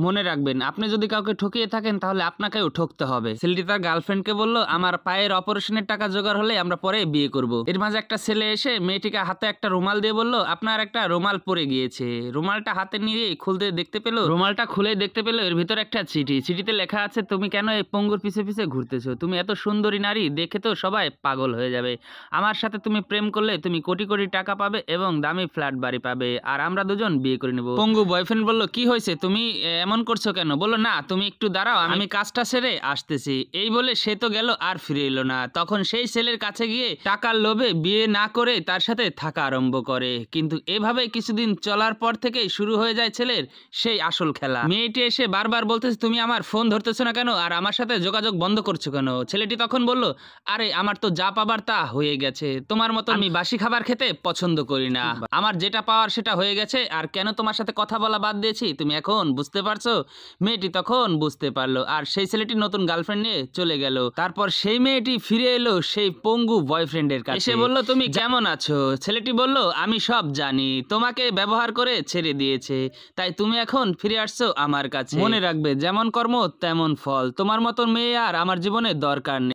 মনে রাখবেন, আপনি যদি কাউকে ঠকিয়ে থাকেন তাহলে আপনাকেও ঠকতে হবে। ছেলেটি তার গার্লফ্রেন্ডকে বলল, আমার পায়ের অপারেশনের টাকা জোগাড় হলে আমরা পরে বিয়ে করব। এর মাঝে একটা ছেলে এসে মেয়েটিকে হাতে একটা রুমাল দিয়ে বলল, আপনার একটা রুমাল পড়ে গিয়েছে। রুমালটা হাতে নিয়ে খুলতে দেখতে পেল, রুমালটা খুলে দেখতে পেল এর ভিতরে একটা চিঠি। চিঠিতে লেখা আছে, তুমি কেন এই পঙ্গুর পিছে পিছে ঘুরতেছো? তুমি এত সুন্দরী নারী, দেখে তো সবাই পাগল হয়ে যাবে। আমার সাথে তুমি প্রেম করলে তুমি কোটি কোটি টাকা পাবে এবং দামি ফ্ল্যাট বাড়ি পাবে, আর আমরা দুজন বিয়ে করে নেব। পঙ্গু বয়ফ্রেন্ড বলল, কি হয়েছে, তুমি এমন করছো কেন? বললো, না তুমি একটু দাঁড়াও, আমি কাজটা সেরে আসতেছি। এই বলে সে তো গেল, আর ফিরে এলো না। তখন সেই ছেলের কাছে গিয়ে টাকার লোভে বিয়ে না করে তার সাথে থাকা আরম্ভ করে। কিন্তু এভাবে কিছুদিন চলার পর থেকেই শুরু হয়ে যায় ছেলের সেই আসল খেলা। মেয়েটি এসে বারবার বলতেছে, তুমি আমার ফোন ধরতেছো না কেন, আর আমার সাথে যোগাযোগ বন্ধ করছো কেন? ছেলেটি তখন বলল, আরে আমার তো যা পাবার তা হয়ে গেছে, তোমার মতো আমি বাসি খাবার খেতে পছন্দ করি না। আমার যেটা পাওয়ার সেটা হয়ে গেছে, আর কেন তোমার সাথে কথা বলা বাদ দিয়েছি তুমি এখন বুঝতে পারছো? মেয়েটি তখন বুঝতে পারলো, আর সেই ছেলেটি নতুন গার্লফ্রেন্ড নিয়ে চলে গেল। তারপর সেই মেয়েটি ফিরে এলো সেই পঙ্গু বয়ফ্রেন্ডের কাছে, এসে বলল, তুমি কেমন আছো? ছেলেটি বলল, আমি সব জানি, তোমাকে ব্যবহার করে ছেড়ে দিয়েছে, তাই তুমি এখন ফিরে আসছো আমার কাছে। মনে রাখবে, যেমন কর্ম তেমন ফল। তোমার মতন মেয়ে আর আমার জীবনে দরকার নেই।